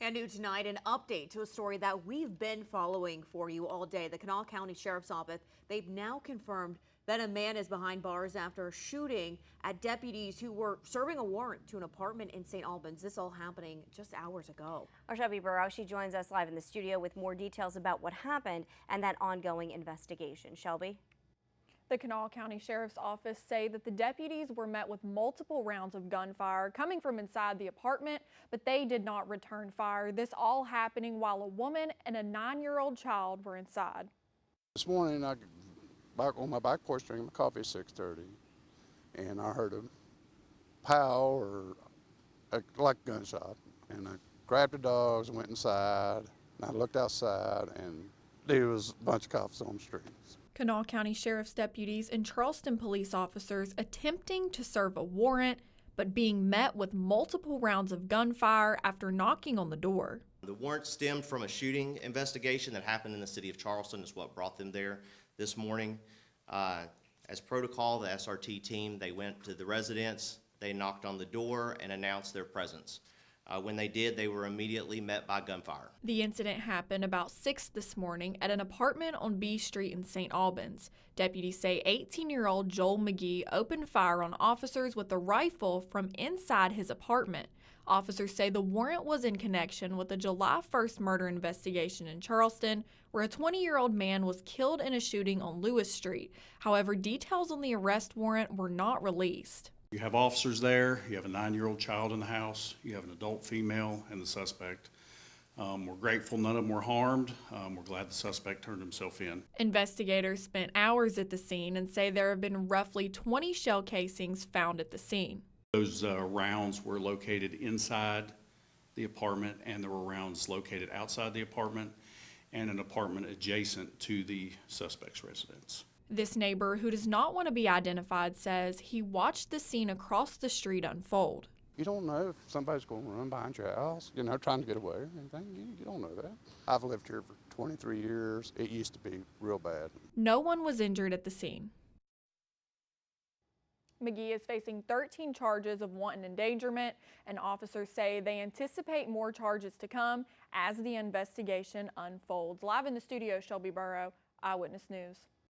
And new tonight, an update to a story that we've been following for you all day. The Kanawha County Sheriff's Office, they've now confirmed that a man is behind bars after a shooting at deputies who were serving a warrant to an apartment in St. Albans. This all happening just hours ago. Our Shelby Burrow, she joins us live in the studio with more details about what happened and that ongoing investigation. Shelby? The Kanawha County Sheriff's Office say that the deputies were met with multiple rounds of gunfire coming from inside the apartment, but they did not return fire. This all happening while a woman and a 9-year-old child were inside. This morning, I back on my back porch drinking my coffee at 6:30, and I heard a pow or like a gunshot, and I grabbed the dogs and went inside. And I looked outside, and there was a bunch of cops on the streets. Kanawha County Sheriff's deputies and Charleston police officers attempting to serve a warrant, but being met with multiple rounds of gunfire after knocking on the door. The warrant stemmed from a shooting investigation that happened in the city of Charleston. Is what brought them there this morning. As protocol, the SRT team, they went to the residence, they knocked on the door and announced their presence. When they did, they were immediately met by gunfire. The incident happened about 6 this morning at an apartment on B Street in St. Albans. Deputies say 18-year-old Joel McGee opened fire on officers with a rifle from inside his apartment. Officers say the warrant was in connection with a July 1st murder investigation in Charleston, where a 20-year-old man was killed in a shooting on Lewis Street. However, details on the arrest warrant were not released. You have officers there, you have a 9-year-old child in the house, you have an adult female and the suspect. We're grateful none of them were harmed. We're glad the suspect turned himself in. Investigators spent hours at the scene and say there have been roughly 20 shell casings found at the scene. Those rounds were located inside the apartment, and there were rounds located outside the apartment and an apartment adjacent to the suspect's residence. This neighbor, who does not want to be identified, says he watched the scene across the street unfold. You don't know if somebody's going to run behind your house, trying to get away or anything. You don't know that. I've lived here for 23 years. It used to be real bad. No one was injured at the scene. McGee is facing 13 charges of wanton endangerment, and officers say they anticipate more charges to come as the investigation unfolds. Live in the studio, Shelby Burrow, Eyewitness News.